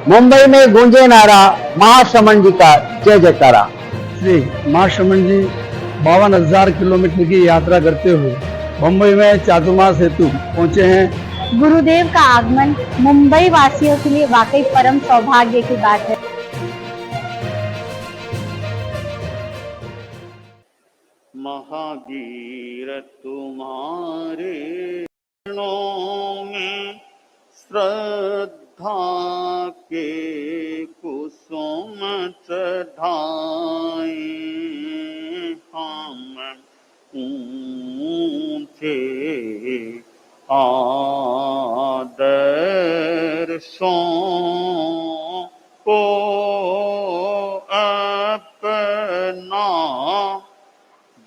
मुंबई में गूंजे नारा महाश्रमण जी का जय जयकारा। श्री महाश्रमण जी 52,000 किलोमीटर की यात्रा करते हुए मुंबई में चातुर्मास हेतु पहुंचे हैं। गुरुदेव का आगमन मुंबई वासियों के लिए वाकई परम सौभाग्य की बात है। महावीर तुम्हारे चरणों में श्रद्धा के कुसुम चढ़ाए, हम ऊंचे आदर्शों को अपना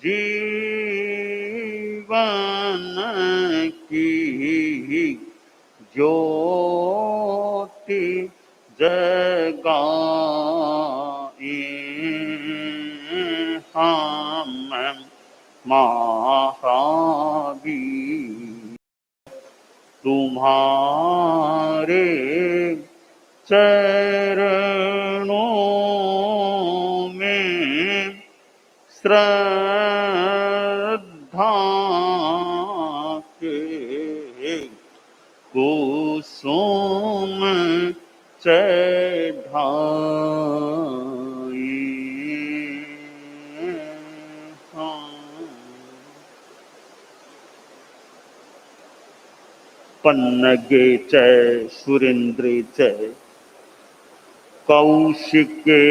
जीवन की ज्योति जगाए, हम महावीर तुम्हारे चरणों में श्रद्धा के कुसुम चढ़ाए, पन्नगे च सुरेन्द्रे च कौशिके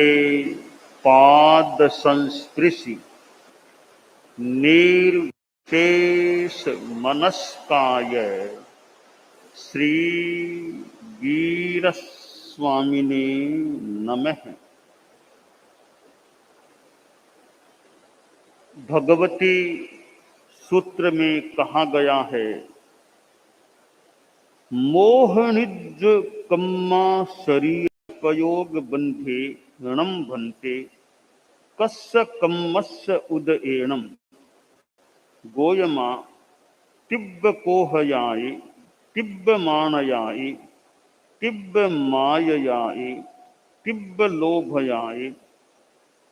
पाद संस्पृशि निर्विशेष मनस्काय श्री वीर स्वामिने नमः। भगवती सूत्र में कहा गया है, मोहनिज कम्मा शरीर पयोग बंधे ऋणम भन्ते कस्य कम्मस्य उदएणम गोयमा तिब्ब कोहयाये तिब्ब मानयाये तिब्ब माययाये तिब्ब लोभयाये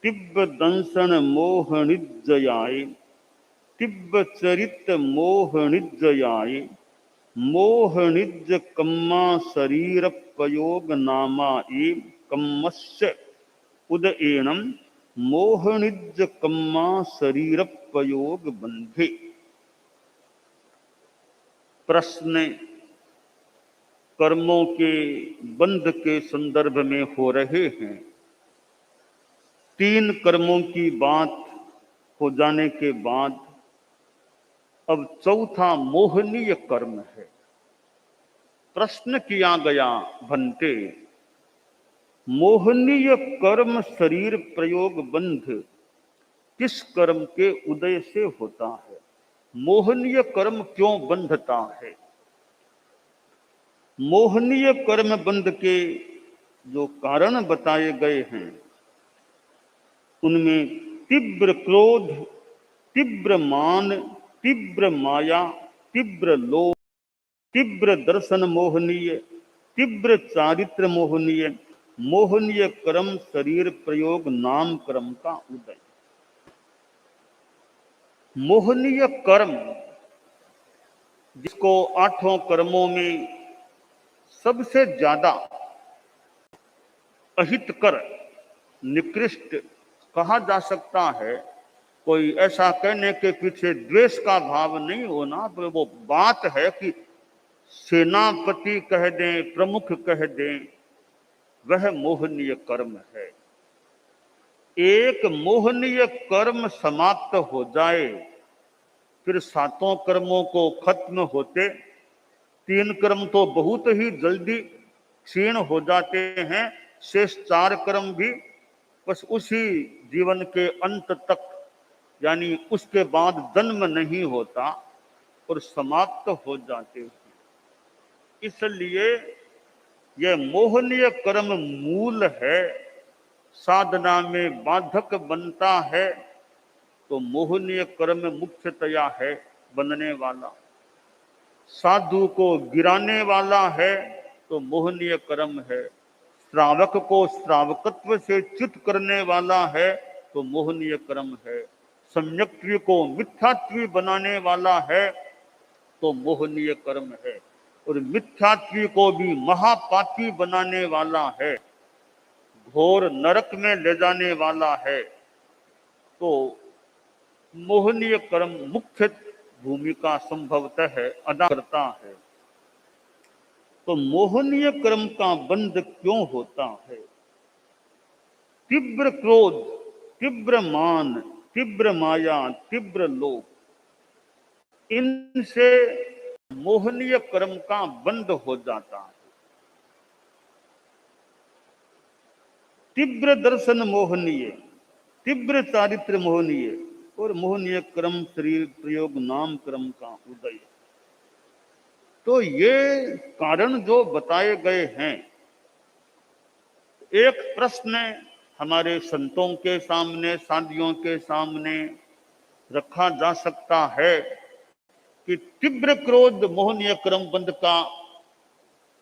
तिब्ब दंसन मोहनिज्जयाये तिब्ब चरित मोहनिज्जयाये मोहनिज कम्मा शरीर पयोग नामा कम्मस्य उदएणम मोहनिज कम्मा शरीर पयोग बंधे। प्रश्न कर्मों के बंध के संदर्भ में हो रहे हैं। 3 कर्मों की बात हो जाने के बाद अब चौथा मोहनीय कर्म है। प्रश्न किया गया, भन्ते मोहनीय कर्म शरीर प्रयोग बंध किस कर्म के उदय से होता है? मोहनीय कर्म क्यों बंधता है? मोहनीय कर्म बंध के जो कारण बताए गए हैं उनमें तीव्र क्रोध, तीव्र मान, तीव्र माया, तीव्र लोभ, तीव्र दर्शन मोहनीय, तीव्र चारित्र मोहनीय, मोहनीय कर्म शरीर प्रयोग नाम कर्म का उदय। मोहनीय कर्म जिसको 8 कर्मों में सबसे ज्यादा अहितकर निकृष्ट कहा जा सकता है, कोई ऐसा कहने के पीछे द्वेष का भाव नहीं होना, तो वो बात है कि सेनापति कह दें, प्रमुख कह दें, वह मोहनीय कर्म है। एक मोहनीय कर्म समाप्त हो जाए फिर 7 कर्मों को खत्म होते 3 कर्म तो बहुत ही जल्दी क्षीण हो जाते हैं, शेष 4 कर्म भी बस उसी जीवन के अंत तक, यानी उसके बाद जन्म नहीं होता और समाप्त हो जाते हैं। इसलिए यह मोहनीय कर्म मूल है, साधना में बाधक बनता है, तो मोहनीय कर्म मुख्यतया है बनने वाला। साधु को गिराने वाला है तो मोहनीय कर्म है, श्रावक को श्रावकत्व से च्युत करने वाला है तो मोहनीय कर्म है। सम्यक्त्वी को मिथ्यात्वी बनाने वाला है तो मोहनीय कर्म है। और मिथ्यात्वी को भी महापापी बनाने वाला है, घोर नरक में ले जाने वाला है, तो मोहनीय कर्म मुख्य भूमिका संभवतः अदा करता है। तो मोहनीय कर्म का बंध क्यों होता है? तीव्र क्रोध, तीव्र मान, तीव्र माया, तीव्र लोभ, इनसे मोहनीय कर्म का बंध हो जाता है। तीव्र दर्शन मोहनीय, तीव्र चारित्र मोहनीय और मोहनीय कर्म शरीर प्रयोग नाम कर्म का उदय। तो ये कारण जो बताए गए हैं, एक प्रश्न हमारे संतों के सामने, साधियों के सामने रखा जा सकता है कि तीव्र क्रोध मोहनीय कर्म बंध का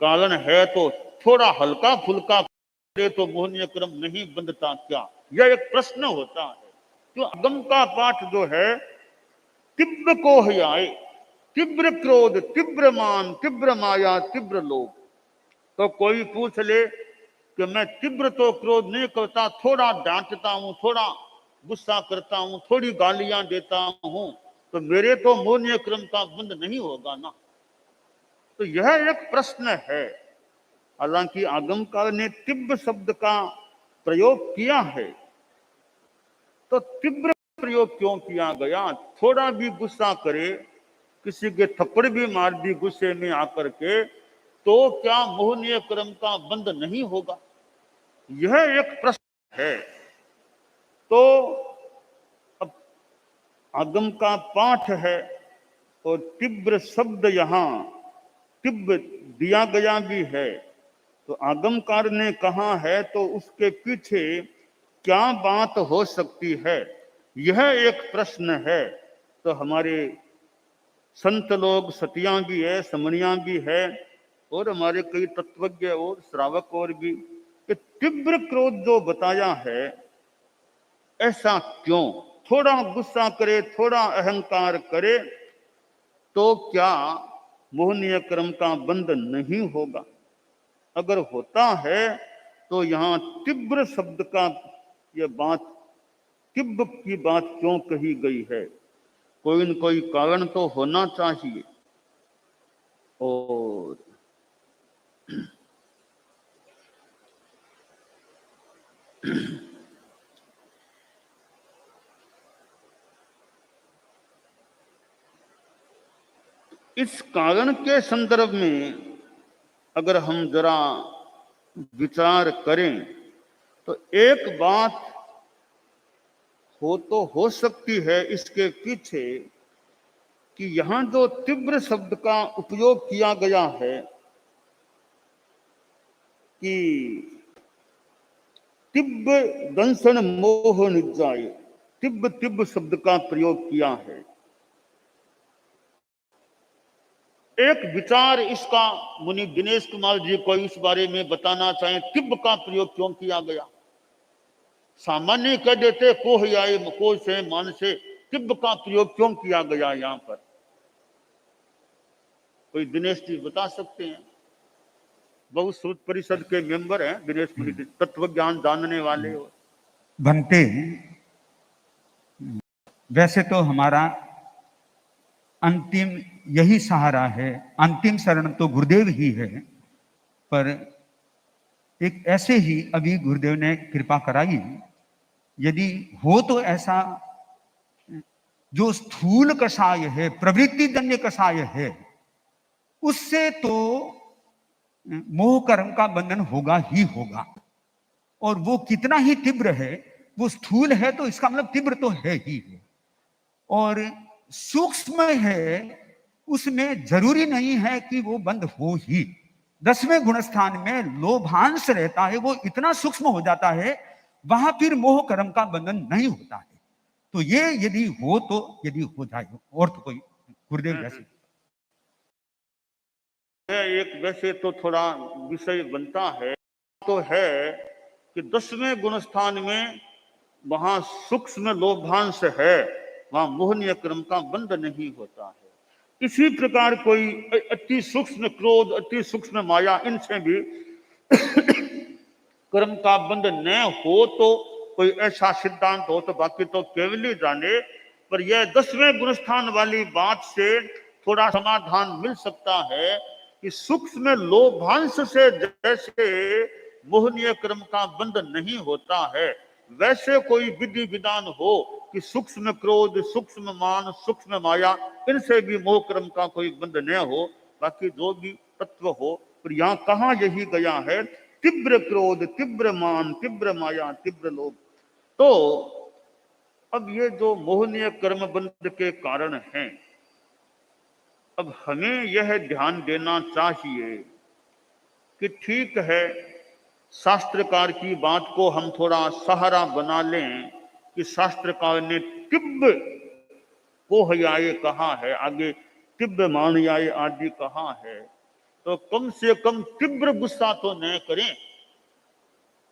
कारण है, तो थोड़ा हल्का फुल्का करे तो मोहनीय कर्म नहीं बंधता क्या? यह एक प्रश्न होता है। तो आगम का पाठ जो है, तीव्र को हयाए, तीव्र क्रोध, तीव्र मान, तीव्र माया, तीव्र लोभ। तो कोई पूछ ले कि मैं तीव्र तो क्रोध नहीं करता, थोड़ा डांटता हूं, थोड़ा गुस्सा करता हूं, थोड़ी गालियां देता हूं, तो मेरे तो मोहनीय कर्म का बंध नहीं होगा ना। तो यह एक प्रश्न है। हालांकि आगमकाल ने तीव्र शब्द का प्रयोग किया है, तो तीव्र प्रयोग क्यों किया गया? थोड़ा भी गुस्सा करे, किसी के थप्पड़ भी मार दी गुस्से में आकर के, तो क्या मोहनीय कर्म का बंध नहीं होगा? यह एक प्रश्न है। तो अब आगम का पाठ है और तीव्र शब्द यहां तीव्र दिया गया भी है, तो आगमकार ने कहा है, तो उसके पीछे क्या बात हो सकती है, यह एक प्रश्न है। तो हमारे संत लोग, सतियां भी है, समणियां भी है, और हमारे कई तत्वज्ञ और श्रावक और भी, कि तीव्र क्रोध जो बताया है, ऐसा क्यों? थोड़ा गुस्सा करे, थोड़ा अहंकार करे, तो क्या मोहनीय कर्म का बंध नहीं होगा? अगर होता है तो यहां तीव्र शब्द का यह बात, तीव्र की बात क्यों कही गई है? कोई न कोई कारण तो होना चाहिए। और इस कारण के संदर्भ में अगर हम जरा विचार करें, तो एक बात हो सकती है इसके पीछे, कि यहां जो तीव्र शब्द का उपयोग किया गया है, कि तीव्र दंशन मोह निजाय, तीव्र तीव्र शब्द का प्रयोग किया है। एक विचार इसका मुनि दिनेश कुमार जी को इस बारे में बताना चाहें, तीव्र का प्रयोग क्यों किया गया? सामान्य कह देते कोह आए, को से, मान से, तीव्र का प्रयोग क्यों किया गया यहां पर? कोई दिनेश जी बता सकते हैं? बहुत श्रुत परिषद के मेंबर हैं दिनेश मुनि, तत्व ज्ञान जानने वाले हो। बनते वैसे तो हमारा अंतिम यही सहारा है, अंतिम शरण तो गुरुदेव ही है, पर एक ऐसे ही अभी गुरुदेव ने कृपा कराई, यदि हो तो ऐसा जो स्थूल कषाय है, प्रवृत्ति जन्य कषाय है, उससे तो मोह कर्म का बंधन होगा ही होगा। और वो कितना ही तीव्र है, वो स्थूल है तो इसका मतलब तीव्र तो है ही है। और सूक्ष्म है, उसमें जरूरी नहीं है कि वो बंद हो ही। 10वें गुणस्थान में लोभांश रहता है, वो इतना सूक्ष्म हो जाता है, वहां फिर मोह कर्म का बंधन नहीं होता है। तो ये यदि हो तो, यदि हो जाए, और तो कोई गुरुदेव जैसे एक वैसे तो थोड़ा विषय बनता है तो है कि 10वें गुण स्थान में वहां सूक्ष्म लोभांश है, वहां मोहनीय कर्म का बंध नहीं होता है। इसी प्रकार कोई अति सूक्ष्म क्रोध, अति सूक्ष्म माया, इनसे भी कर्म का बंध न हो तो कोई ऐसा सिद्धांत हो तो बाकी तो केवल ही जाने, पर यह 10वें गुण स्थान वाली बात से थोड़ा समाधान मिल सकता है कि सूक्ष्म लोभांश से जैसे मोहनीय कर्म का बंध नहीं होता है, वैसे कोई विधि विधान हो कि सूक्ष्म क्रोध, सूक्ष्म मान, सूक्ष्म माया, इनसे भी मोह कर्म का कोई बंध न हो, बाकी जो भी तत्व हो। पर यहाँ कहाँ यही गया है, तीव्र क्रोध, तीव्र मान, तीव्र माया, तीव्र लोभ। तो अब ये जो मोहनीय कर्म बंध के कारण हैं, अब हमें यह ध्यान देना चाहिए कि ठीक है, शास्त्रकार की बात को हम थोड़ा सहारा बना लें कि शास्त्रकार ने तिब्ब कोहयाय कहा है, आगे तिब्ब मानयाय आदि कहा है, तो कम से कम तीव्र गुस्सा तो न करें,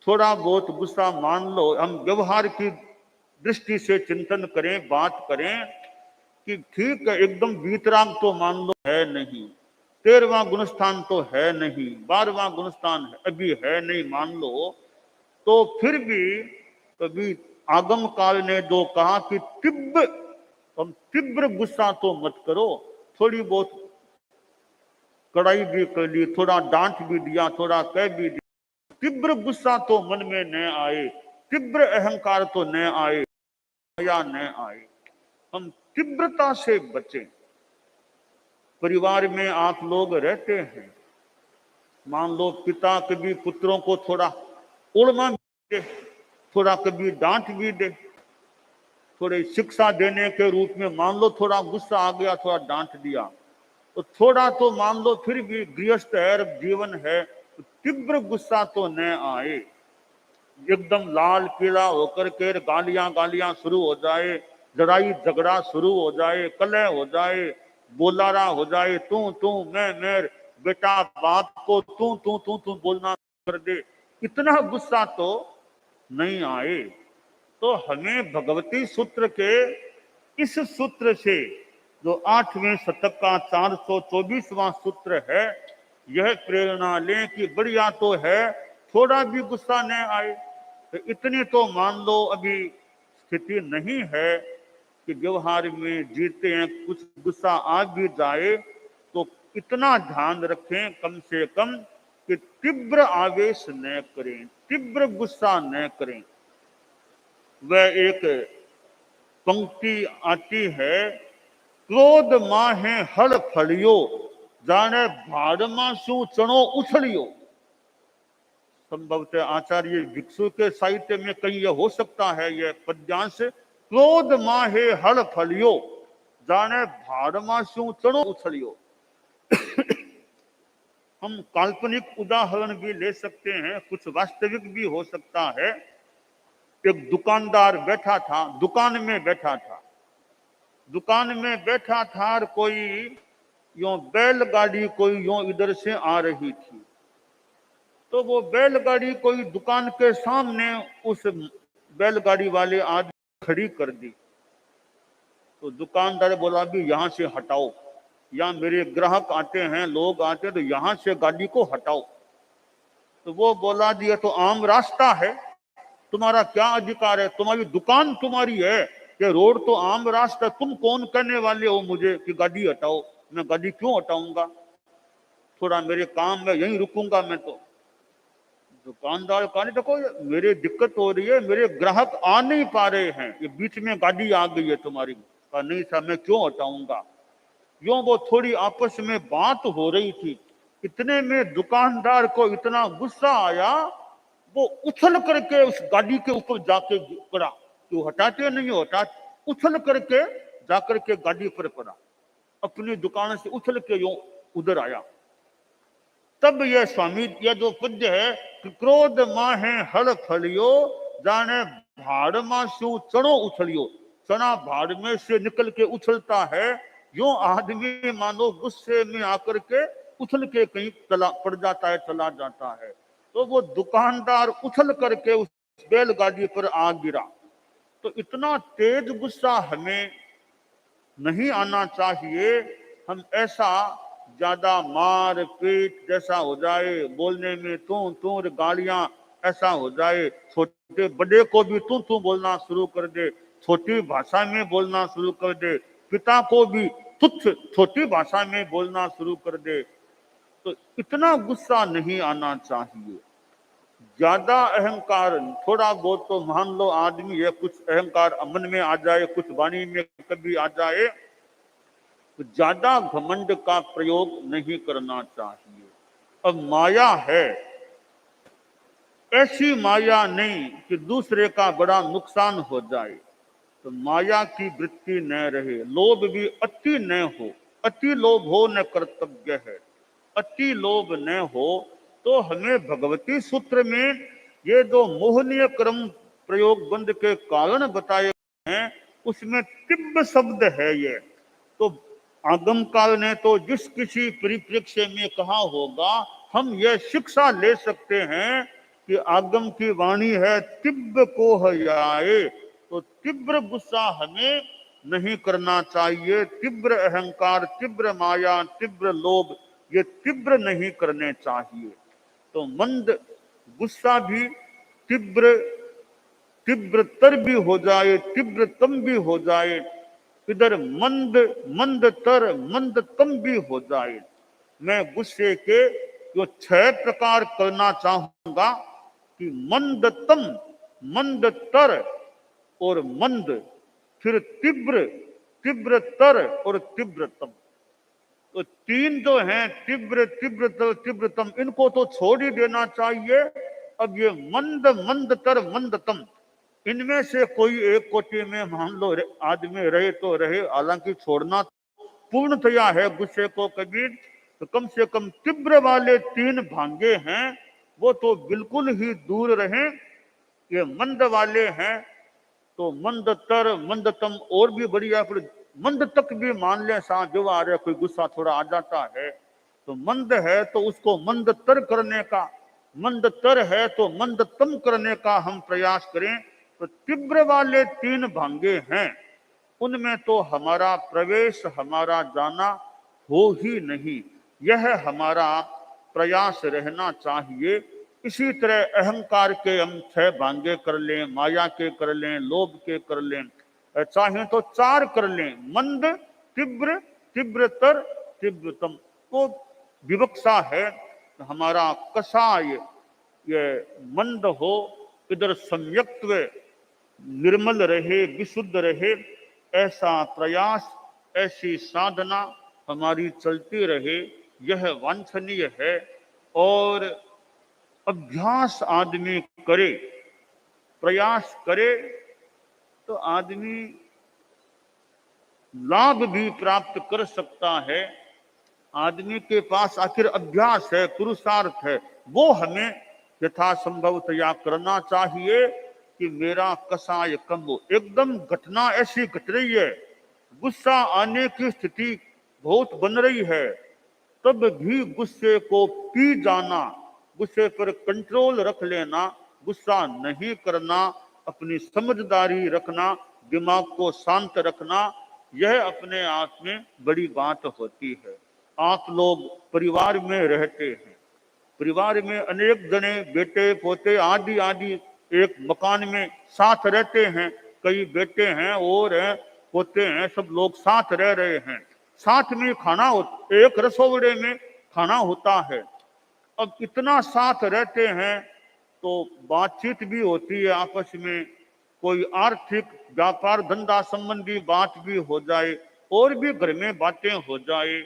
थोड़ा बहुत गुस्सा मान लो। हम व्यवहार की दृष्टि से चिंतन करें, बात करें कि ठीक है, एकदम वीतराग तो मान लो है नहीं, 13वां गुणस्थान तो है नहीं, 12वां गुणस्थान अभी है नहीं मान लो, तो फिर भी कभी आगम काल ने जो कहा कि हम तीव्र गुस्सा तो मत करो, थोड़ी बहुत कड़ाई भी कर ली, थोड़ा डांट भी दिया, थोड़ा कह भी दिया, तीव्र गुस्सा तो मन में न आए, तीव्र अहंकार तो न आए या न आए, हम तीव्रता से बचें। परिवार में आप लोग रहते हैं, मान लो पिता कभी पुत्रों को थोड़ा उड़मा भी दे, थोड़ा कभी डांट भी दे, थोड़ी शिक्षा देने के रूप में मान लो थोड़ा गुस्सा आ गया, थोड़ा डांट दिया, तो थोड़ा तो मान लो फिर भी गृहस्थ है, जीवन है, तो तीव्र गुस्सा तो न आए। एकदम लाल पीला होकर के गालियां शुरू हो जाए, लड़ाई झगड़ा शुरू हो जाए, कलह हो जाए, बोलारा हो जाए, तू मैं बेटा बाप को तू बोलना कर दे, इतना गुस्सा तो नहीं आए। तो हमें भगवती सूत्र के इस सूत्र से, जो 8वें शतक का 424वां सूत्र है, यह प्रेरणा लें कि बढ़िया तो है थोड़ा भी गुस्सा न आए। तो इतनी तो मान लो अभी स्थिति नहीं है कि व्यवहार में जीते हैं, कुछ गुस्सा आ भी जाए तो इतना ध्यान रखें कम से कम कि तीव्र आवेश न करें, तीव्र गुस्सा न करें। वह एक पंक्ति आती है, क्रोध माहे हल फलियो, जाने भाड़मा शू चणो उछलियो। संभवतः आचार्य भिक्षु के साहित्य में कहीं यह हो सकता है, यह पद्यांश, क्रोध माहे हल फलियो, जाने भाड़मा शू चणो उछलियो। हम काल्पनिक उदाहरण भी ले सकते हैं, कुछ वास्तविक भी हो सकता है। एक दुकानदार बैठा था, दुकान में बैठा था और कोई यूं बैलगाड़ी कोई यूं इधर से आ रही थी, तो वो बैलगाड़ी कोई दुकान के सामने उस बैलगाड़ी वाले आदमी खड़ी कर दी। तो दुकानदार बोला भी यहाँ से हटाओ, यहाँ मेरे ग्राहक आते हैं, लोग आते हैं, तो यहाँ से गाड़ी को हटाओ। तो वो बोला दिया तो आम रास्ता है, तुम्हारा क्या अधिकार है, तुम्हारी दुकान तुम्हारी है, कि रोड तो आम रास्ता, तुम कौन कहने वाले हो मुझे कि गाड़ी हटाओ, मैं गाड़ी क्यों हटाऊंगा, थोड़ा मेरे काम में यहीं रुकूंगा मैं। तो दुकानदार कहा, देखो मेरे दिक्कत हो रही है, मेरे ग्राहक आ नहीं पा रहे हैं, ये बीच में गाड़ी आ गई है तुम्हारी। कहा नहीं साहब मैं क्यों हटाऊंगा। यूं वो थोड़ी आपस में बात हो रही थी, इतने में दुकानदार को इतना गुस्सा आया, वो उछल करके उस गाड़ी के ऊपर जाके पड़ा, तो हटाते नहीं हटा, उछल करके जाकर के गाड़ी पर पड़ा, अपनी दुकान से उछल के यूं उधर आया। तब यह स्वामी यह जो पद्य है, क्रोध माहे हल फलियो, जाने भाड़ मासू चढ़ो उछलियो। चना भाड़ में से निकल के उछलता है, यूं आदमी मानो गुस्से में आकर के उछल के कहीं चला पड़ जाता है, चला जाता है। तो वो दुकानदार उछल करके उस बैलगाड़ी पर आ गिरा। तो इतना तेज गुस्सा हमें नहीं आना चाहिए। हम ऐसा ज्यादा मार पीट जैसा हो जाए, बोलने में तू तू गालियां ऐसा हो जाए, छोटे बड़े को भी तू तू बोलना शुरू कर दे, छोटी भाषा में बोलना शुरू कर दे, पिता को भी तुच्छ छोटी भाषा में बोलना शुरू कर दे, तो इतना गुस्सा नहीं आना चाहिए। ज्यादा अहंकार, थोड़ा बहुत तो मान लो आदमी है, कुछ अहंकार मन में आ जाए, कुछ वाणी में कभी आ जाए, तो ज्यादा घमंड का प्रयोग नहीं करना चाहिए। अब माया है, ऐसी माया नहीं कि दूसरे का बड़ा नुकसान हो जाए, तो माया की वृत्ति न रहे। लोभ भी अति न हो, अति लोभ हो न कर्तव्य है, अति लोभ न हो। तो हमें भगवती सूत्र में ये जो मोहनीय कर्म प्रयोग बंद के कारण बताए हैं, उसमें तिब्ब शब्द है। ये तो आगम काल ने तो जिस किसी परिप्रेक्ष्य में कहा होगा, हम यह शिक्षा ले सकते हैं कि आगम की वाणी है तिब्ब को हयाए। तो तीव्र गुस्सा हमें नहीं करना चाहिए, तीव्र अहंकार, तीव्र माया, तीव्र लोभ, ये तीव्र नहीं करने चाहिए। तो मंद गुस्सा भी तीव्र तीव्रतर भी हो जाए, तीव्रतम भी हो जाए, इधर मंद मंदतर मंदतम भी हो जाए। मैं गुस्से के जो 6 प्रकार करना चाहूंगा कि मंदतम, मंदतर और मंद, फिर तीव्र, तीव्रतर और तीव्रतम। तो 3 जो हैं, तीव्र, तीव्रतर, तीव्रतम, इनको तो छोड़ ही देना चाहिए। अब ये मंद, मंदतर, मंदतम, इनमें से कोई एक कोटि में मान लो आदमी रहे तो रहे, हालांकि छोड़ना पूर्णतया है गुस्से को कबीर। तो कम से कम तीव्र वाले 3 भांगे हैं, वो तो बिल्कुल ही दूर रहें। ये मंद वाले हैं तो मंदतर, मंदतम और भी बढ़िया, फिर मंद तक भी मान ले। सा जो आ रहा, कोई गुस्सा थोड़ा आ जाता है तो मंद है तो उसको मंदतर करने का, मंदतर है तो मंदतम करने का हम प्रयास करें। तो तीव्र वाले 3 भांगे हैं, उनमें तो हमारा प्रवेश, हमारा जाना हो ही नहीं। यह हमारा प्रयास रहना चाहिए। इसी तरह अहंकार के हम 6 भांगे कर लें, माया के कर लें, लोभ के कर लें, चाहे तो 4 कर लें, मंद, तीव्र, तीव्रतर, तीव्रतम। तो विवक्षा है हमारा कषाय ये मंद हो, इधर सम्यक्त्व निर्मल रहे, विशुद्ध रहे, ऐसा प्रयास, ऐसी साधना हमारी चलती रहे, यह वांछनीय है। और अभ्यास आदमी करे, प्रयास करे, तो आदमी लाभ भी प्राप्त कर सकता है। आदमी के पास आखिर अभ्यास है, पुरुषार्थ है, वो हमें यथासंभव तैयार करना चाहिए कि मेरा कषाय कम हो। एकदम घटना ऐसी घट रही है, गुस्सा आने की स्थिति बहुत बन रही है, तब भी गुस्से को पी जाना, गुस्से पर कंट्रोल रख लेना, गुस्सा नहीं करना, अपनी समझदारी रखना, दिमाग को शांत रखना, यह अपने आप में बड़ी बात होती है। आप लोग परिवार में रहते हैं, परिवार में अनेक जने बेटे पोते आदि आदि एक मकान में साथ रहते हैं, कई बेटे हैं और पोते हैं, सब लोग साथ रह रहे हैं, साथ में खाना एक रसोड़े में खाना होता है। अब इतना साथ रहते हैं तो बातचीत भी होती है आपस में, कोई आर्थिक व्यापार धंधा संबंधी बात भी हो जाए और भी घर में बातें हो जाए,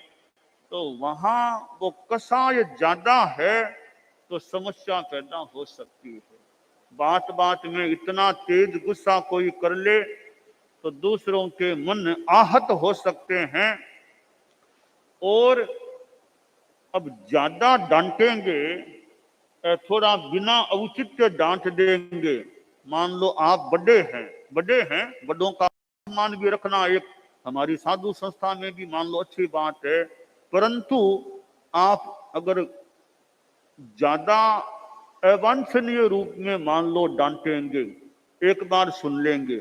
तो वहां वो कषाय ज्यादा है तो समस्या पैदा हो सकती है। बात बात में इतना तेज गुस्सा कोई कर ले तो दूसरों के मन आहत हो सकते हैं। और अब ज्यादा डांटेंगे, थोड़ा बिना औचित्य डांट देंगे, मान लो आप बड़े हैं, बड़ों का सम्मान भी रखना एक हमारी साधु संस्था में भी मान लो अच्छी बात है, परंतु आप अगर ज्यादा अवांछनीय रूप में मान लो डांटेंगे, एक बार सुन लेंगे,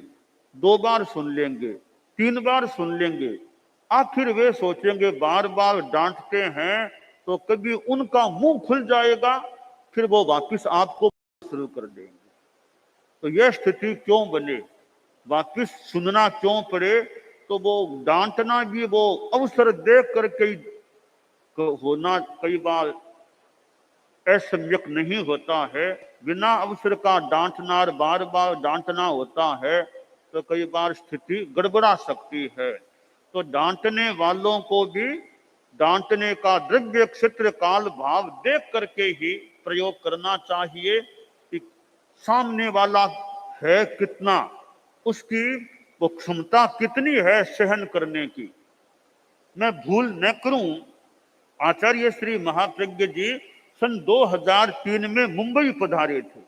2 बार सुन लेंगे, 3 बार सुन लेंगे, आखिर वे सोचेंगे बार बार डांटते हैं तो कभी उनका मुंह खुल जाएगा, फिर वो वापस आपको शुरू कर देंगे। तो यह स्थिति क्यों बने, वापस सुनना क्यों पड़े, तो वो डांटना भी वो अवसर देख करके होना कई बार असम्यक नहीं होता है। बिना अवसर का डांटना और बार बार डांटना होता है तो कई बार स्थिति गड़बड़ा सकती है। तो डांटने वालों को भी डांटने का द्रव्य क्षेत्र काल भाव देख करके ही प्रयोग करना चाहिए कि सामने वाला है कितना, उसकी वो क्षमता कितनी है सहन करने की। मैं भूल न करूं, आचार्य श्री महाप्रज्ञ जी सन 2003 में मुंबई पधारे थे।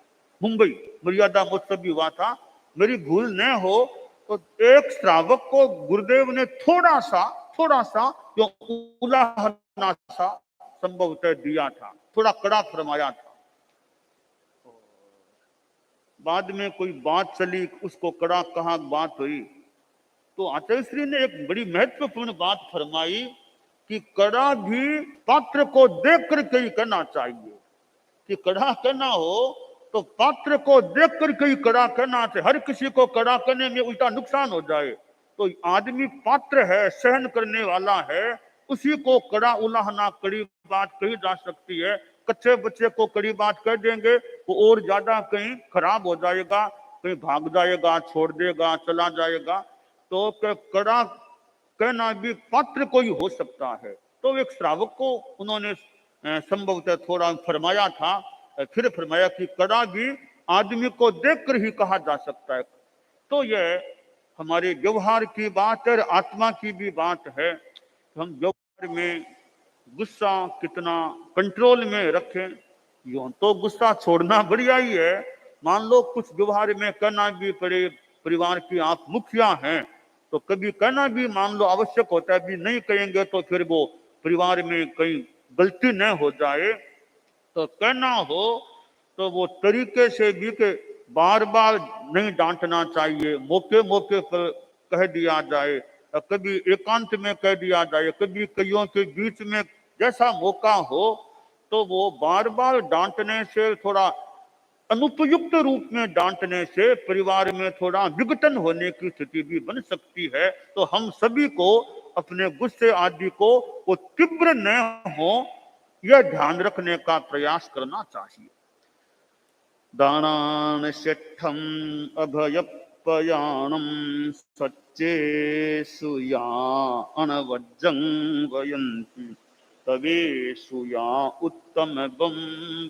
मुंबई मर्यादा महोत्सव भी हुआ था। मेरी भूल न हो तो एक श्रावक को गुरुदेव ने थोड़ा सा जो उलाहना सा संभवतः दिया था, थोड़ा कड़ा फरमाया था। बाद में कोई बात चली, उसको कड़ा कहा, बात हुई तो आचार्य श्री ने एक बड़ी महत्वपूर्ण बात फरमाई कि कड़ा भी पात्र को देख करके ही कहना चाहिए। कि कड़ा कहना हो तो पात्र को देख करके ही कड़ा कहना चाहिए। हर किसी को कड़ा करने में उल्टा नुकसान हो जाए। तो आदमी पात्र है, सहन करने वाला है, उसी को कड़ा उलाहना कड़ी बात कही जा सकती है। कच्चे बच्चे को कड़ी बात कह देंगे वो और ज्यादा कहीं खराब हो जाएगा, कहीं भाग जाएगा, छोड़ देगा, चला जाएगा। तो कड़ा कहना भी पात्र को ही हो सकता है। तो एक श्रावक को उन्होंने संभवतः थोड़ा फरमाया था, फिर फरमाया कि कड़ा भी आदमी को देखकर ही कहा जा सकता है। तो यह हमारे व्यवहार की बात है, आत्मा की भी बात है। हम व्यवहार में गुस्सा कितना कंट्रोल में रखें। यूं तो गुस्सा छोड़ना बढ़िया ही है, मान लो कुछ व्यवहार में कहना भी पड़े, परिवार की आप मुखिया हैं तो कभी कहना भी मान लो आवश्यक होता है, भी नहीं कहेंगे तो फिर वो परिवार में कहीं गलती न हो जाए। तो कहना हो तो वो तरीके से भी के बार बार नहीं डांटना चाहिए, मौके मौके पर कह दिया जाए, कभी एकांत में कह दिया जाए, कभी कईयों के बीच में जैसा मौका हो। तो वो बार बार डांटने से, थोड़ा अनुपयुक्त रूप में डांटने से परिवार में थोड़ा विघटन होने की स्थिति भी बन सकती है। तो हम सभी को अपने गुस्से आदि को वो तीव्र न हो, यह ध्यान रखने का प्रयास करना चाहिए। दानान शिष्ठम अभयपयाणम सच्चेषु या अनवज्जं वयन्ति तवेषु या उत्तमं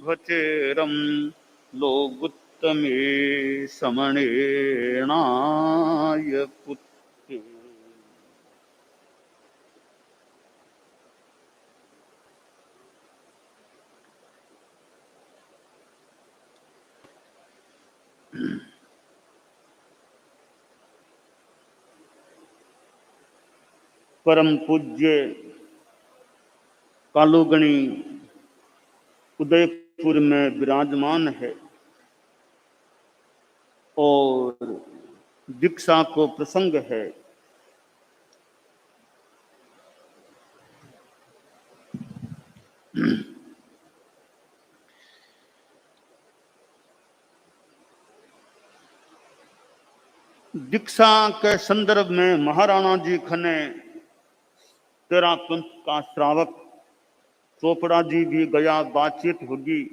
भचेरं लोगुत्तमे समणेनाय पुत्रे। परम पूज्य कालूगणी उदयपुर में विराजमान है और दीक्षा को प्रसंग है। दीक्षा के संदर्भ में महाराणा जी खने तेरा पंथ का श्रावक चोपड़ा जी भी गया, बातचीत होगी।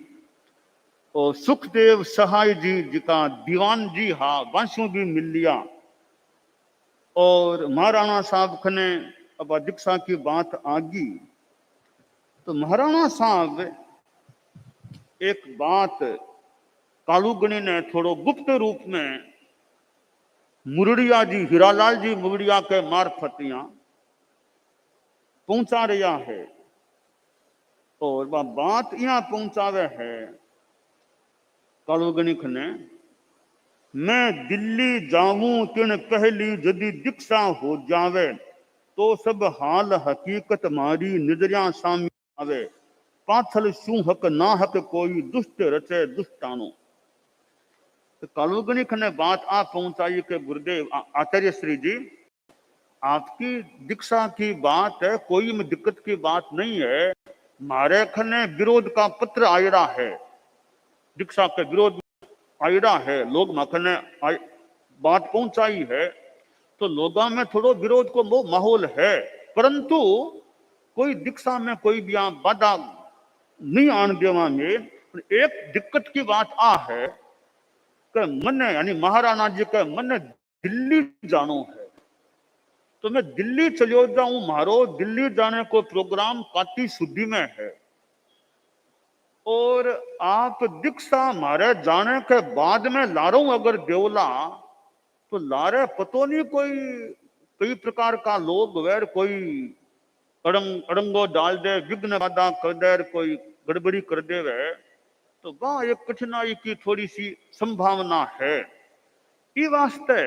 और सुखदेव सहाय जी का दीवान जी हाँ बांसु भी मिल लिया। और महाराणा साहब खने अब दीक्षा की बात आगी तो महाराणा साहब एक बात कालूगणी ने थोड़ो गुप्त रूप में मुरड़िया जी, हीरालाल जी मुरड़िया के मार्फत यहाँ पहुंचा रहा है। और वह बात यहाँ पहुंचावे है कालूगणी खने, मैं दिल्ली जाऊं तिन पहली यदि दीक्षा हो जावे तो सब हाल हकीकत मारी नजरिया सामने आवे। पाथल शू हक ना हक कोई दुष्ट रचे दुष्टानो। तो कालुगणिक ने बात आ पहुंचाई कि गुरुदेव आचार्य श्री जी, आपकी दीक्षा की बात है, कोई में दिक्कत की बात नहीं है। मारे खने विरोध का पत्र आयरा है, दीक्षा के विरोध में आयरा है, लोग मखने बात पहुंचाई है, तो लोगों में थोड़ो विरोध को वो माहौल है, परंतु कोई दीक्षा में कोई भी बाधा नहीं आन देवा में। एक दिक्कत की बात आ है कि मने यानी महाराणा जी के मने दिल्ली जानो है, तो मैं दिल्ली चलो जाऊं, मारो दिल्ली जाने को प्रोग्राम काटी शुद्धि में है, और आप दीक्षा मारे जाने के बाद में लारो अगर देवला, तो लारे पतो नहीं कोई कई प्रकार का लोग वैर कोई अड़ंगो डाल दे, विघ्न बाधा कर दे, कोई गड़बड़ी कर दे वे, तो वह एक कठिनाई की थोड़ी सी संभावना है। इस वास्ते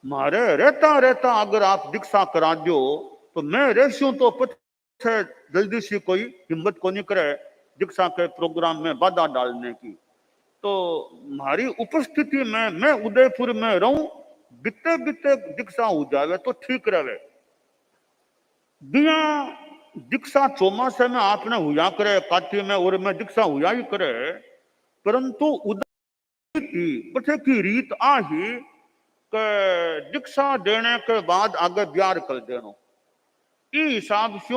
मारे रहता रहता अगर आप दीक्षा करा दो, तो मैं रहूं तो पछे जल्दी से कोई हिम्मत को नहीं करे दीक्षा के प्रोग्राम में बाधा डालने की। तो हमारी उपस्थिति में मैं उदयपुर में रहूं, बीते बीते दीक्षा हो जावे तो ठीक रहे। बिया दीक्षा चौमासे में आपने हुआ करे, काटी में और में दीक्षा हुआ ही करे, परंतु उदय की रीत आ ही दीक्षा देने के बाद आगे ब्याह कर देनो। इस हिसाब से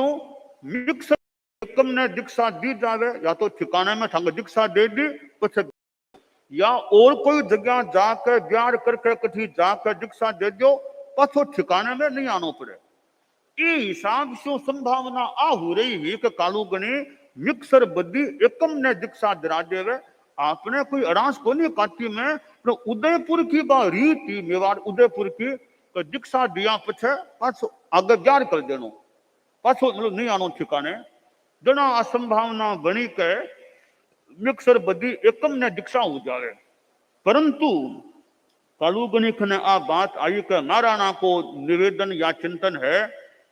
एकम ने दीक्षा दी जावे, या तो ठिकाने में ठंग दीक्षा दे दी पछे, या और कोई जगह जाकर ब्याह करके कठी जाकर दीक्षा दे दो, पछो ठिकाने में नहीं आना पड़े। इस हिसाब से संभावना आ हो रही है कि कालुगणी मिक्सर बद्दी एकम ने दीक्षा दिला देवे। आपने कोई अड़ास को नहीं काटी में, तो उदयपुर की बात रीति मेवाड़ उदयपुर की, तो दीक्षा दिया पछे पाछो आगे ब्याह कर देनो, पाछो मतलब नहीं आनो ठिकाने। जना असंभावना बनी के मिक्सर बदी एकम ने दीक्षा हो जावे, परंतु कालुगणिक ने आ बात आई कि महाराणा को निवेदन या चिंतन है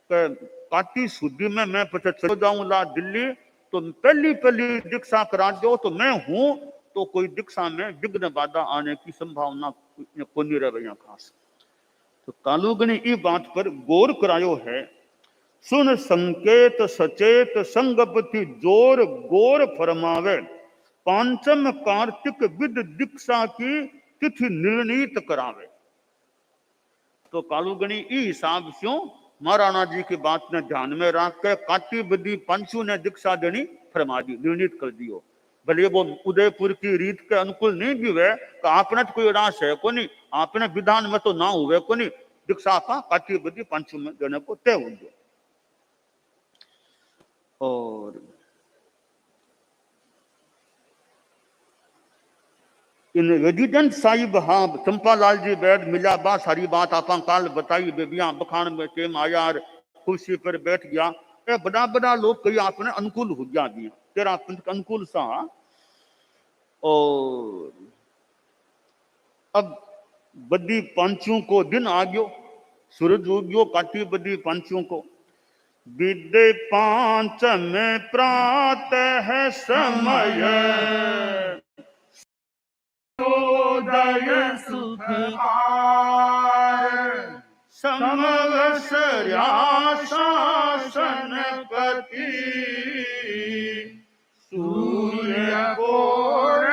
कि काटी शुद्धि में मैं पछे चलो जाऊंगा दिल्ली, तो पहली दीक्षा करा दो, तो मैं हूं, तो कोई दीक्षा में विघ्न बाधा आने की संभावना को नहीं रहे यहाँ खास। तो कालुगणी इस बात पर गौर करायो है। सुन संकेत सचेत संगपति जोर गौर फरमावे, पांचम कार्तिक विद दीक्षा की तिथि निर्णीत करावे। तो कालुगणी इस हिसाब से महाराणा जी की बात ने ध्यान में रख के काटी बदी पंचू ने दीक्षा देनी फरमा दी, निर्णित कर दियो। भले वो उदयपुर की रीत के अनुकूल नहीं भी हुए, तो आपने तो कोई रास है को नहीं, आपने विधान में तो ना हुए को नहीं, दीक्षा का काटी बदी पंचू में देने को तय हो गया। और इन रेजिडेंट साहिब हाँ चंपालाल जी बैठ मिला बा सारी बात आप काल बताई, बेबिया बखान में टेम आया, कुर्सी पर बैठ गया, ये बड़ा बड़ा लोग कई आपने अनुकूल हो गया दिया, तेरा अनुकूल सा। और अब बदी पांचों को दिन आ गयो, सूरज उग गयो, काटी बदी पांचों को। विदे पांच में प्रात है समय, उदय सुख समवसर्या शासन पति, सूर्य कोर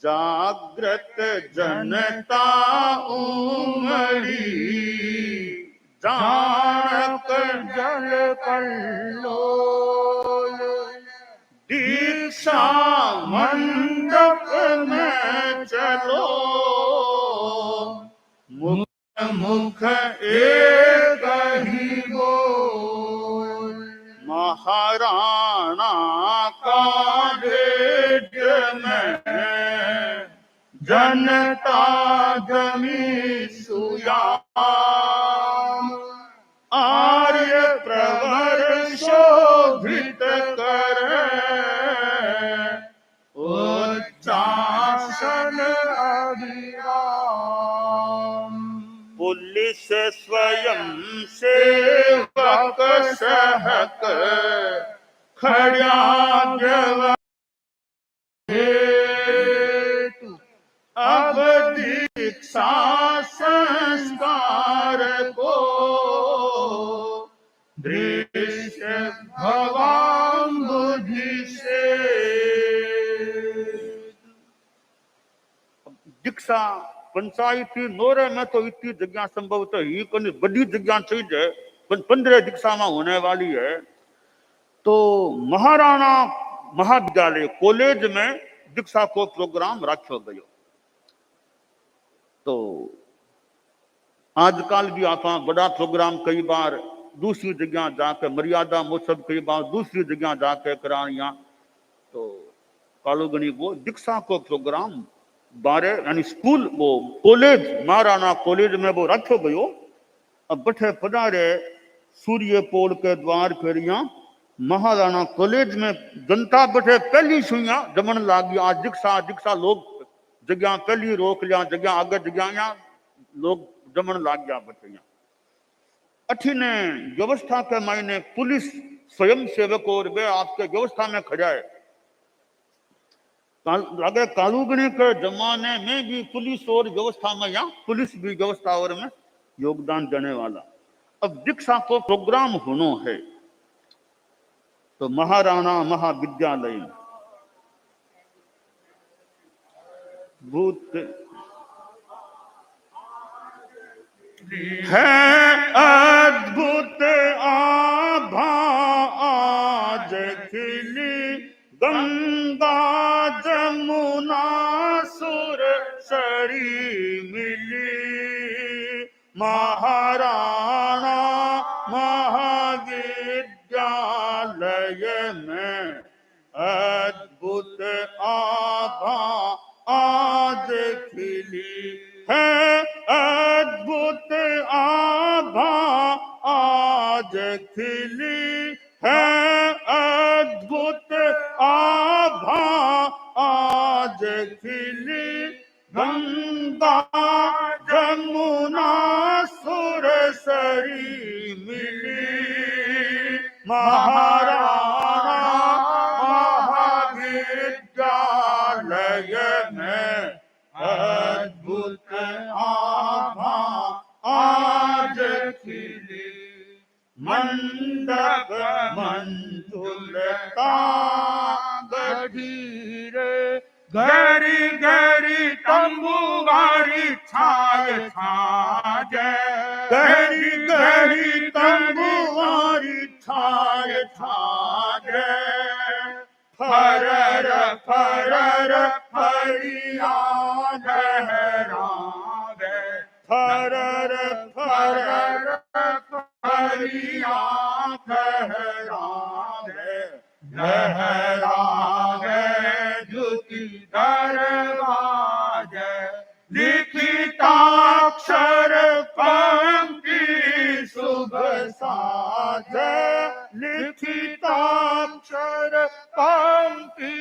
जागृत जनता उमड़ी, जानक जल कल्लोल, दीक्षा मंडप में चलो, मुख मुख एक ही बोल, महाराणा का भेद में जनता जमी सुयाम, आर्य प्रवर शोभित करे, उच्चासन अभिराम। पुलिस स्वयं सेवक सहक सहक खड़ा जवा हेतु अब दीक्षा संस्कार को दृश्य भवाम बुद्धि से। दीक्षा पंचायती नोरे में तो इतनी जगह संभवतः ही कोई बड़ी जगह चाहिए 15 दीक्षा में होने वाली है। तो महाराणा महाविद्यालय कॉलेज में दीक्षा को प्रोग्राम रखो गयो। तो आजकल भी आप बड़ा प्रोग्राम कई बार दूसरी जगह जाकर मर्यादा महोत्सव कई बार दूसरी जगह जाकर करानिया। तो कालूगनी वो दीक्षा को प्रोग्राम बारे यानी स्कूल वो कॉलेज महाराणा कॉलेज में वो रखो गयो। अब बठे पधारे सूर्य पोल के द्वार पर यहाँ महाराणा कॉलेज में जनता बठे पहली सुइया जमन लागी। आज दीक्षा दीक्षा लोग जगह पहली रोक लिया जगह आगे जगह लोग जमन लाग गया बठे यहाँ। अठीने व्यवस्था के मायने पुलिस स्वयं सेवक और वे आपके व्यवस्था में खड़ा है। लगे कालूगणी के जमाने में भी पुलिस और व्यवस्था में यहाँ पुलिस भी व्यवस्था और में योगदान देने वाला। अब दीक्षा को प्रोग्राम होना है तो महाराणा महाविद्यालय भूत है अद्भुत आभा आज खिली गंगा जमुना सुर सरी मिली। महाराणा महाविद्यालय में अद्भुत आभा आज खिली है। अद्भुत आभा आज खिली है। अद्भुत आभा आज खिली गंगा जमुना सुर सरी मिली। महाराणा महाविद्यालय में अद्भुत आभा आज खिली। मंडप मंजुलता गढ़ीरे गरी गरी तंबुवारी छाय छाजे। गरी गरी तंबुवारी छाय छाजे। फरर फरर फरिया लहरावे। फरर फरर फरिया लहरावे। लहरावे जुति दरवाजे। लिखिताक्षर पंक्ति शुभ साजे। लिखिताक्षर पंक्ति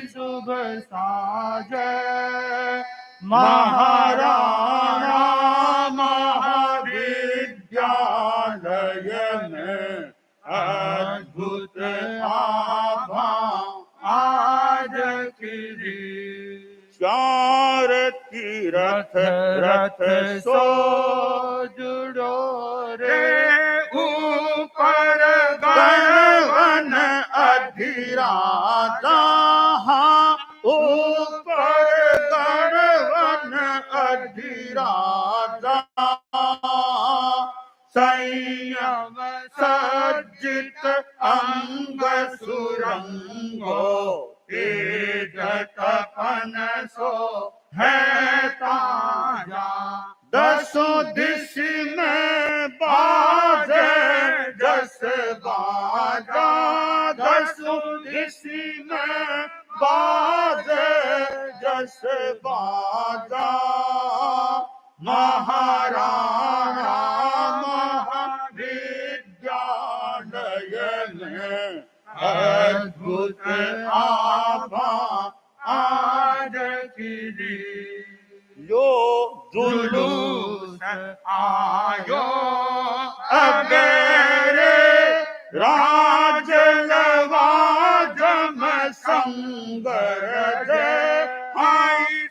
शुभ साजे। महाराणा महाविद्यालय में अद्भुत आभा आज खिली। चार तीरथ रथ सो जुड़ो रे। ऊपर गणवन अधिराजा। ऊपर गणवन अधिराजा। संयम सज्जित अंग सुरंगो। तेज तपन सो है ताजा। दसों दिश में बाजे जस बाजा। दसों दिश में बाजे जस बाजा। महाराणा महाविद्यालय में अद्भुत आभा आज खिली। यो जुलूस आयो अबेरे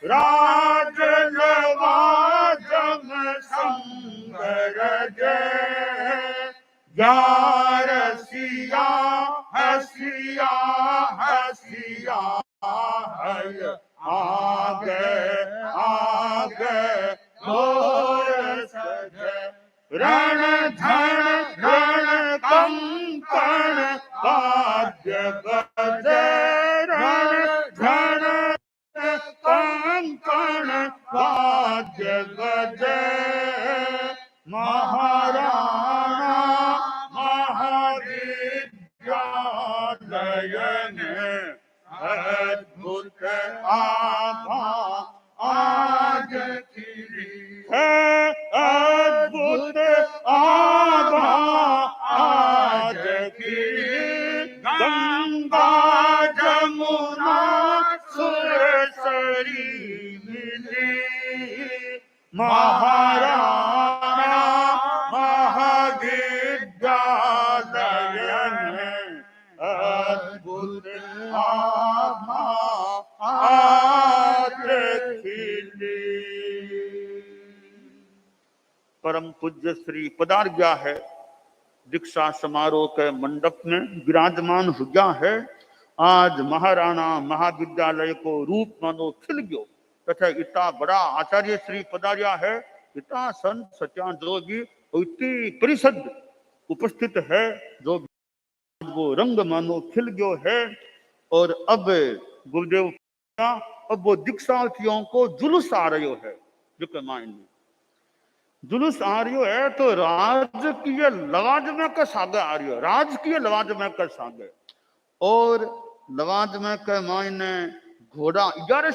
राज लवाजम संगर जय रसिया हसिया हसिया हय आगे घोर सजय रण धन रण कंकण वाद्य गजय रण धन कंकण वाद्य गजय महाराणा महाविद्यालय अद्भुत आभा आज खिली है अद्भुत आभा आज खिली गंगा जमुना सुरसरी मिली महाराणा महाविद्यालय में अद्भुत आभा आज खिली। परम पूज्य श्री पधार गया है, दीक्षा समारोह के मंडप में विराजमान हो गया है। आज महाराणा महाविद्यालय को रूप मानो खिल गयो तथा इतना बड़ा आचार्य श्री पधारिया है, इतना संत सत्या जो भी इतनी परिषद उपस्थित है, जो वो रंग मानो खिल गयो है। और अब गुरुदेव अब वो दीक्षार्थियों को जुलूस आ रही है, जो के मायने जुलूस आ रही है तो राजकीय लवाजमे के सागे आ रही है, राजकीय लवाजमे के सागे। और लवाजमे के मायने घोड़ा 11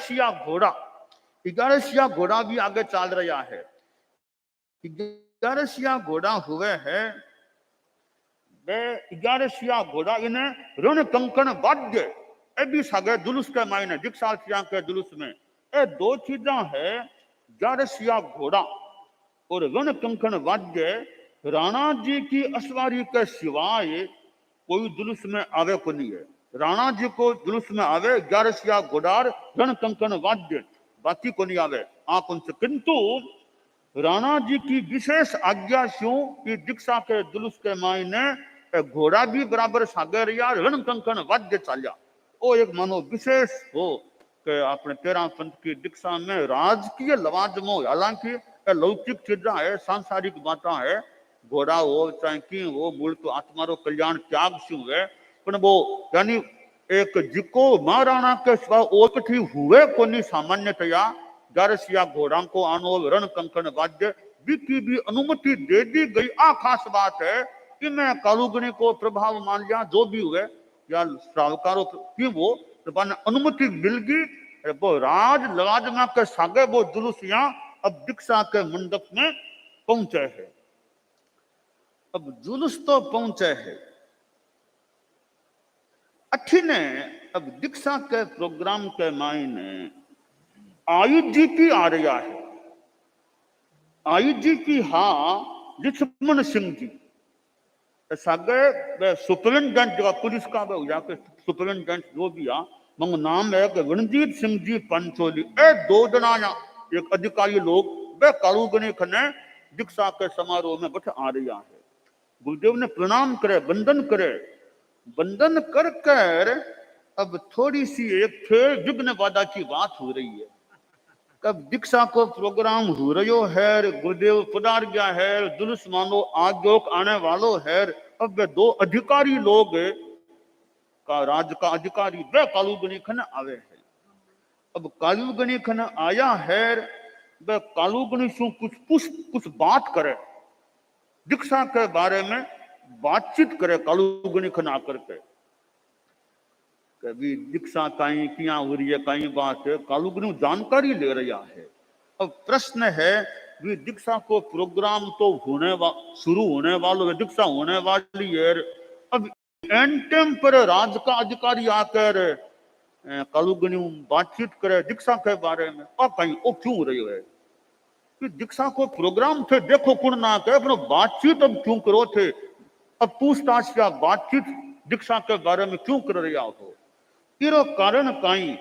घोड़ा भी आगे चल रहा है। 11 घोड़ा हुए है, वे 11 घोड़ा इन्हें रण कंकण वाद्य ए भी सागे जुलूस के मायने दीक्षार्थियों के जुलूस में ए दो चीजा है, 11 घोड़ा और रण कंकण वाद्य। राणा जी की असवारी के सिवाय कोई जुलूस में आवे को नहीं है। राणा जी को जुलूस में आवे 11 घोड़ा रण कंकण वाद्य, बाकी को नहीं आवे आप उनसे। किंतु राणा जी की विशेष आज्ञा शू कि दीक्षा के जुलूस के मायने घोड़ा भी बराबर सागर या रण कंकण वाद्य चालिया। वो एक मानो विशेष हो कि अपने 13 पंथ की दीक्षा में राजकीय लवाजमो, हालांकि लौकिक चीजा है, सांसारिक बातें है, घोड़ा हो चाहे की हो, मूल तो आत्मा रो कल्याण त्याग शू है, पर वो यानी एक जिको महाराणा के स्व ओकठी हुए कोनी सामान्यतया 11 घोड़ा को आनो रण कंकण वाद्य की भी अनुमति दे दी गई। आ खास बात है कि मैं कालुगणी को प्रभाव मान लिया, जो भी हुए या श्रावकारों की वो अनुमति मिल गई। वो राज लवाजमा के सागे वो जुलूस यहाँ अब दीक्षा के मंडप में पहुंचे है। अब जुलूस तो पहुंचे है, अठीने अब दीक्षा के प्रोग्राम के मायने आयुजीपी आ रहा है। आयुजीपी हाँ लक्ष्मण सिंह जी सागे सुपरिटेंडेंट जो पुलिस का सुपरिटेंडेंट जो भी आ मंग नाम है कि रणजीत सिंह जी पंचोली। ए 2 जना एक अधिकारी लोग वे कालुगणी खने दीक्षा के समारोह में बैठे आ रहा है। गुरुदेव ने प्रणाम करे, वंदन कर कर अब थोड़ी सी एक फिर विघ्न बाधा की बात हो रही है। कब दीक्षा को प्रोग्राम हो रही है, गुरुदेव पधार गया है, जुलूस मानो आज्ञोक आने वालों है। अब वे 2 अधिकारी लोग का राज का अधिकारी वे कालुगणी खने आवे है। अब कालुगणी खने आया है, वे कालुगणी से कुछ बात करे, दीक्षा के बारे में बातचीत करे। कालुगणी खने आकर के कभी दीक्षा कहीं क्या हो रही है, कहीं बात है, कालुगणी जानकारी ले रहा है। अब प्रश्न है भी दीक्षा को प्रोग्राम तो शुरू होने वालों है, दीक्षा होने वाली है। अब एंड टाइम पर राज का अधिकारी आकर कालुगणी बातचीत करे दीक्षा के बारे में, और कहीं वो क्यों हो रही है कि दीक्षा को प्रोग्राम थे, देखो कुण ना कहे पर बातचीत अब क्यों करो थे। अब पूछताछ या बातचीत दीक्षा के बारे में क्यों कर रहा हो, इरो कारण कहीं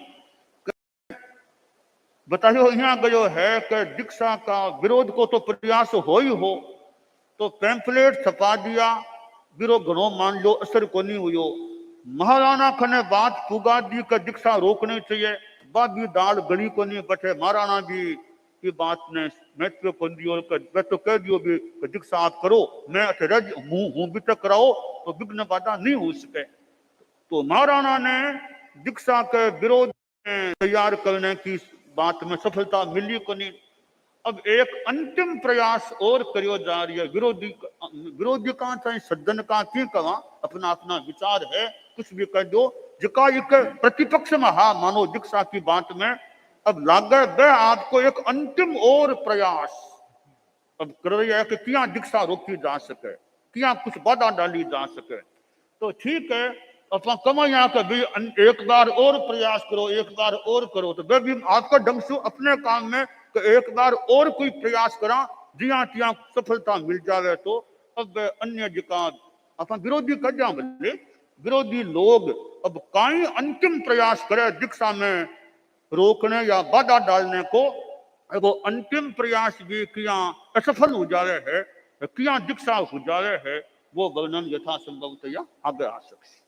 बताइयो यहाँ गयो है कि दीक्षा का विरोध को तो प्रयास हो ही हो, तो पैम्फलेट छपा दिया, बिरो घणो मान लो असर कोनी हुयो। महाराणा खने बात पुगा दी कि दीक्षा रोकनी चाहिए, बाबी दाल गणी कोनी बटे महाराणा जी की बात ने महत्व को दियो, मैं तो कह दियो भी दीक्षा आप करो, मैं रज हूं भी तक कराओ तो विघ्न बाधा नहीं हो सके। तो महाराणा ने दीक्षा के विरोध में तैयार करने की बात में सफलता मिली को नहीं। अब एक अंतिम प्रयास और करियो जा रही है। विरोधी का चाहे सज्जन का की कहा, अपना अपना विचार है, कुछ भी कर दो। जिका एक प्रतिपक्ष में हा मानो दीक्षा की बात में, अब लागे वह आपको एक अंतिम और प्रयास अब कर रही है कि क्या दीक्षा रोकी जा सके, क्या कुछ बाधा डाली जा सके। तो ठीक है, अपना कमाया का भी एक बार और प्रयास करो, एक बार और करो, तो वह भी आपका ढंग से अपने काम में एक बार और कोई प्रयास करा, जिया तिया सफलता मिल जावे। तो अब अन्य जिका अपना विरोधी कर जा बदले, विरोधी लोग अब काई अंतिम प्रयास करे दीक्षा में रोकने या बाधा डालने को, वो अंतिम प्रयास भी किया असफल हो जावे है, किया दीक्षा हो जावे है, वो वर्णन यथासंभव आगे आ सकते।